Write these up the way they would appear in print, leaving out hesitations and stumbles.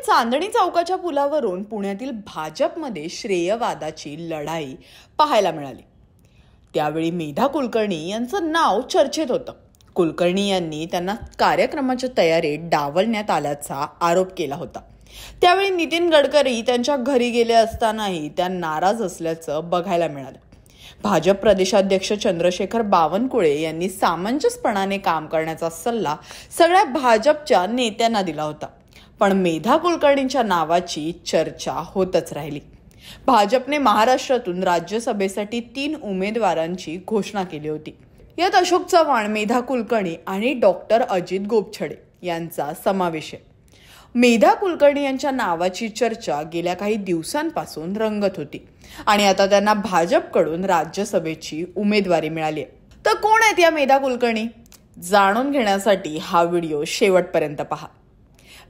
चांदणी चौकाच्या पुलावरून पुण्यातील भाजपमध्ये श्रेयवादाची लढाई पाहायला मिळाली। त्यावेळी मेधा कुलकर्णी यांचं नाव चर्चेत होतं। कुलकर्णी यांनी त्यांना कार्यक्रमाच्या तयारीत डावलण्यात आल्याचा आरोप केला होता। त्यावेळी नितीन गडकरी त्यांच्या घरी गेले असतानाही त्या नाराज असल्याचं बघायला मिळालं। भाजप प्रदेशाध्यक्ष चंद्रशेखर बावनकुळे यांनी सामंजस्यपणाने काम करण्याचा सल्ला सगळ्या भाजपच्या नेत्यांना दिला होता, पण मेधा कुलकर्णींच्या नावाची चर्चा होतच राहिली। भाजपने महाराष्ट्रातून राज्यसभेसाठी 3 उमेदवारांची घोषणा केली होती। यात अशोक चव्हाण, मेधा कुलकर्णी आणि डॉक्टर अजित गोपछडे यांचा समावेश आहे। मेधा कुलकर्णी यांच्या नावाची चर्चा गेल्या काही दिवसांपासून रंगत होती आणि आता त्यांना भाजपकडून राज्यसभेची उमेदवारी मिळाली आहे। तर कोण आहेत या मेधा कुलकर्णी? जाणून घेण्यासाठी हा व्हिडिओ शेवटपर्यंत पहा।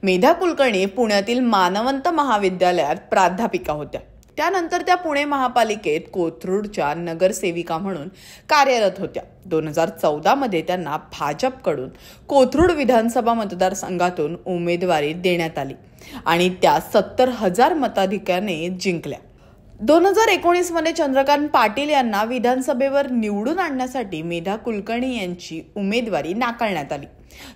मेधा कुलकर्णी पुण्यातील मानवंत महाविद्यालयात प्राध्यापिका होत्या। त्यानंतर त्या पुणे महापालिकेत कोथरूडच्या नगरसेविका म्हणून कार्यरत होत्या। 2014 मध्ये त्यांना भाजपकडून कोथरूड विधानसभा मतदारसंघातून उमेदवारी देण्यात आली आणि त्या 70,000 मताधिक्याने जिंकल्या। 2019 मध्ये चंद्रकांत पाटील यांना विधानसभेवर निवडून आणण्यासाठी मेधा कुलकर्णी यांची उमेदवारी नाकारण्यात आली।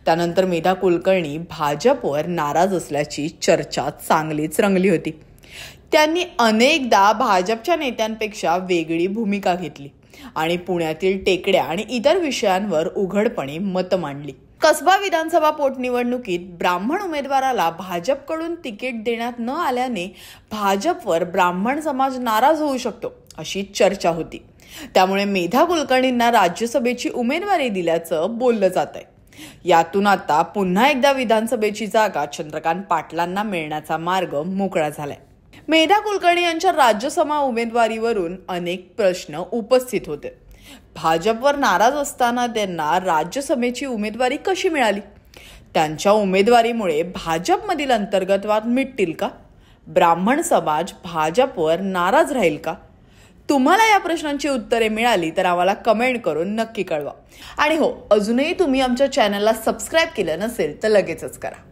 त्यानंतर मेधा कुलकर्णी भाजपवर नाराज असल्याची चर्चा चांगलीच रंगली होती। त्यांनी अनेकदा भाजपच्या नेत्यांपेक्षा वेगळी भूमिका घेतली आणि पुण्यातील टेकड्या आणि इतर विषयांवर उघडपणे मत मांडली। कसबा विधानसभा पोटनिवडणुकीत ब्राह्मण उमेदवाराला भाजपकडून तिकीट देण्यात न आल्याने भाजपवर ब्राह्मण समाज नाराज होऊ शकतो अशी चर्चा होती। त्यामुळे मेधा कुलकर्णींना राज्यसभेची उमेदवारी दिल्याचं बोललं जात आहे। यातून आता पुन्हा एकदा विधानसभेची जागा चंद्रकांत पाटलांना मिळण्याचा मार्ग मोकळा झालाय। मेधा कुलकर्णी यांच्या राज्यसभा उमेदवारीवरून अनेक प्रश्न उपस्थित होते। भाजपवर नाराज असताना त्यांना राज्यसभेची उमेदवारी कशी मिळाली? त्यांच्या उमेदवारीमुळे भाजपमधील अंतर्गत वाद मिटतील का? ब्राह्मण समाज भाजपवर नाराज राहील का? तुम्हाला या प्रश्नांची उत्तरे मिळाली तर आम्हाला कमेंट करून नक्की कळवा। आणि हो, अजूनही तुम्ही आमच्या चॅनलला सबस्क्राईब केलं नसेल तर लगेचच करा।